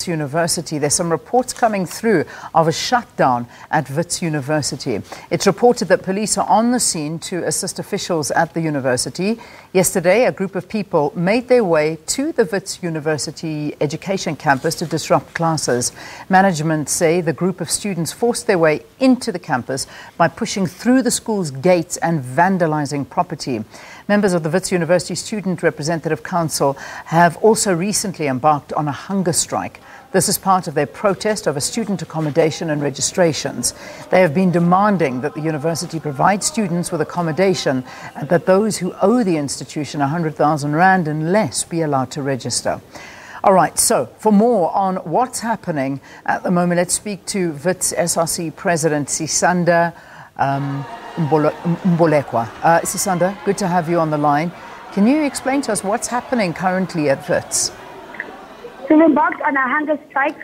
Wits University. There's some reports coming through of a shutdown at Wits University. It's reported that police are on the scene to assist officials at the university. Yesterday, a group of people made their way to the Wits University education campus to disrupt classes. Management say the group of students forced their way into the campus by pushing through the school's gates and vandalizing property. Members of the Wits University Student Representative Council have also recently embarked on a hunger strike. This is part of their protest over student accommodation and registrations. They have been demanding that the university provide students with accommodation and that those who owe the institution 100,000 rand and less be allowed to register. All right, so for more on what's happening at the moment, let's speak to Wits SRC President Sisanda Mbolekwa. Sisanda, good to have you on the line. Can you explain to us what's happening currently at Wits? So we embarked on a hunger strike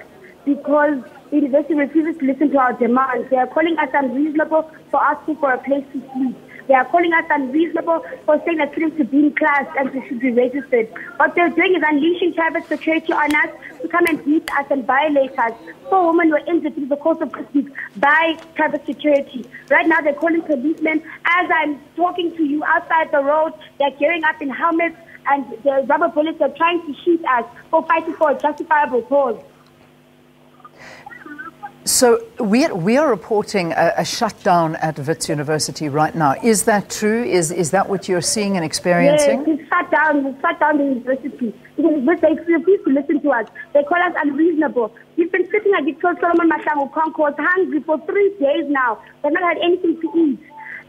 because the university refuses to listen to our demands. They are calling us unreasonable for asking for a place to sleep. They are calling us unreasonable for saying that students should be in class and they should be registered. What they're doing is unleashing private security on us to come and beat us and violate us. 4 women were injured through the course of this week by private security. Right now they're calling policemen. As I'm talking to you outside the road, they're gearing up in helmets and the rubber bullets are trying to shoot us for fighting for a justifiable cause. So we are reporting a shutdown at Wits University right now. Is that true? Is that what you're seeing and experiencing? Yes, we shut down the university because they refuse to listen to us. They call us unreasonable. We've been sitting at the Solomon Masango concourse hungry for 3 days now. They've not had anything to eat.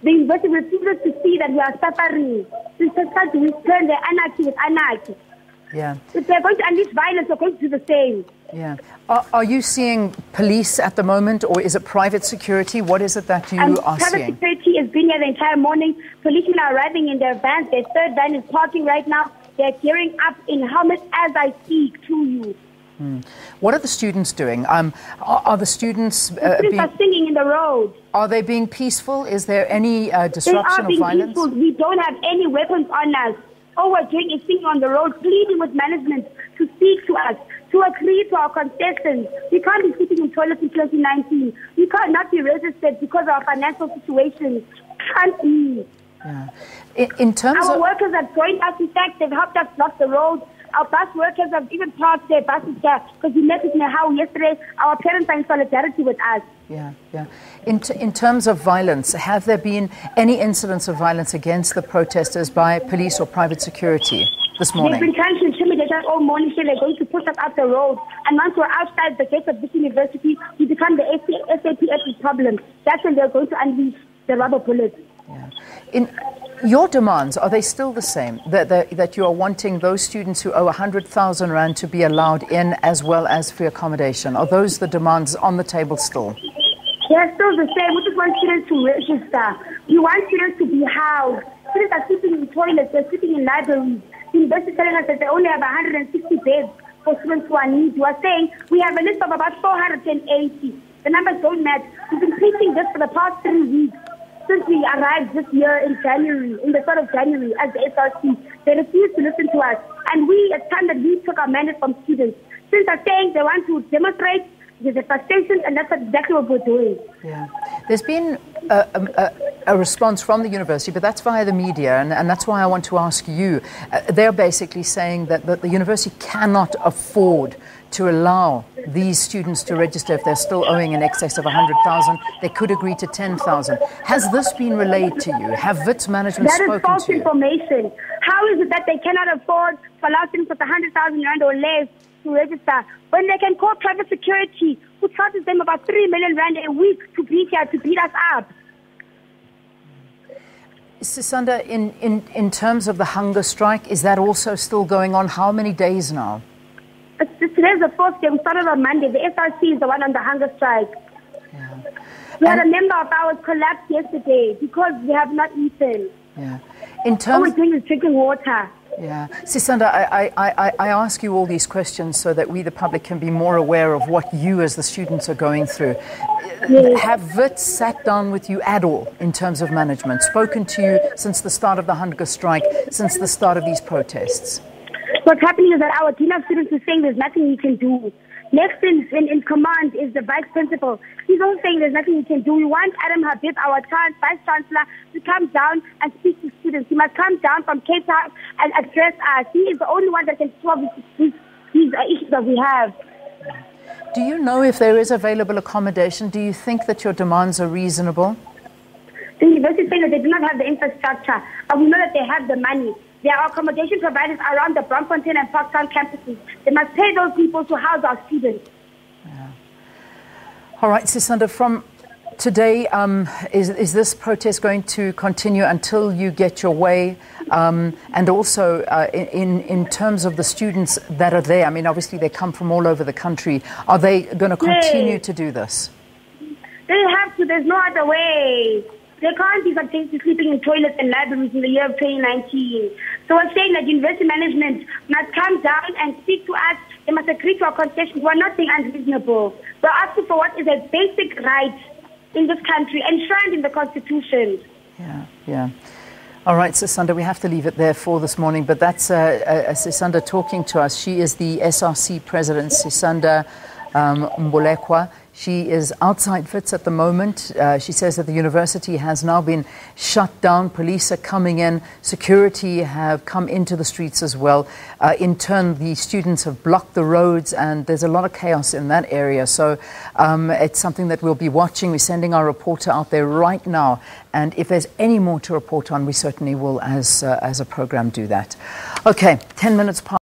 The university refuses to see that we are suffering. We start to return their anarchy with anarchy. Yeah. If they're going to unleash violence, they're going to do the same. Yeah. Are you seeing police at the moment, or is it private security? What is it that you are private seeing? Private security has been here the entire morning. Policemen are arriving in their vans. Their third van is parking right now. They're gearing up in helmets as I speak to you. What are the students doing? Are the students... The students are singing in the road. Are they being peaceful? Is there any disruption or violence? They are being peaceful. We don't have any weapons on us. All we're doing is singing on the road, pleading with management to speak to us, to agree to our concessions. We can't be sitting in toilets in 2019. We can't not be registered because of our financial situation. Can't be. Yeah. In terms our of... workers have joined us. In fact, they've helped us block the road. Our bus workers have even parked their buses there because we met with Nehau yesterday. Our parents are in solidarity with us. Yeah. In terms of violence, have there been any incidents of violence against the protesters by police or private security this morning? They've been trying to intimidate us all morning, so they're going to push us out the road. And once we're outside the gates of this university, we become the SABC problem. That's when they're going to unleash the rubber bullets. Yeah. In your demands, are they still the same? That you are wanting those students who owe 100,000 rand to be allowed in as well as free accommodation? Are those the demands on the table still? They're still the same. We just want students to register. We want students to be housed. Students are sitting in toilets. They're sitting in libraries. The university is telling us that they only have 160 beds for students who are needy. We are saying we have a list of about 480. The numbers don't match. We've been preaching this for the past 3 weeks. Since we arrived this year in January, in the start of January as the SRC, they refused to listen to us. And it's time that we took our mandate from students. Students are saying they want to demonstrate, there's a frustration, and that's exactly what we're doing. Yeah. There's been a response from the university, but that's via the media, and that's why I want to ask you. They're basically saying that the university cannot afford to allow these students to register if they're still owing in excess of 100,000. They could agree to 10,000. Has this been relayed to you? Have Wits management spoken to you? That is false information. How is it that they cannot afford to allow students with 100,000 rand or less to register when they can call private security, who charges them about 3 million rand a week to be here to beat us up? Sisanda, in terms of the hunger strike, is that also still going on? How many days now? Today's the 4th day. We started on Monday. The SRC is the one on the hunger strike. Yeah. We had a member of ours collapse yesterday because we have not eaten. Yeah. All we're doing is drinking water. Yeah. Sisanda, I ask you all these questions so that we, the public, can be more aware of what you as the students are going through. Yes. Have Wits sat down with you at all in terms of management, spoken to you since the start of the hunger strike, since the start of these protests? What's happening is that our dean of students is saying there's nothing he can do. Next in command is the vice principal. He's also saying there's nothing he can do. We want Adam Habib, our vice chancellor, to come down and speak to students. He must come down from Cape Town and address us. He is the only one that can solve these issues that we have. Do you know if there is available accommodation? Do you think that your demands are reasonable? The university is saying that they do not have the infrastructure, but we know that they have the money. There are accommodation providers around the Braamfontein and Parktown campuses. They must pay those people to house our students. Yeah. All right, Sisanda, from today, is this protest going to continue until you get your way? And also, in terms of the students that are there, I mean, obviously they come from all over the country. Are they going to continue to do this? They have to. There's no other way. They can't be subject to sleeping in toilets and libraries in the year of 2019. So we're saying that university management must come down and speak to us. They must agree to our concessions. We're not being unreasonable. We're asking for what is a basic right in this country, enshrined in the Constitution. Yeah. All right, Sisanda, we have to leave it there for this morning, but that's Sisanda talking to us. She is the SRC president, Sisanda Mbolekwa. She is outside Wits at the moment. She says that the university has now been shut down. Police are coming in. Security have come into the streets as well. In turn, the students have blocked the roads, and there's a lot of chaos in that area. So it's something that we'll be watching. We're sending our reporter out there right now. And if there's any more to report on, we certainly will, as a program, do that. Okay, 10 minutes past.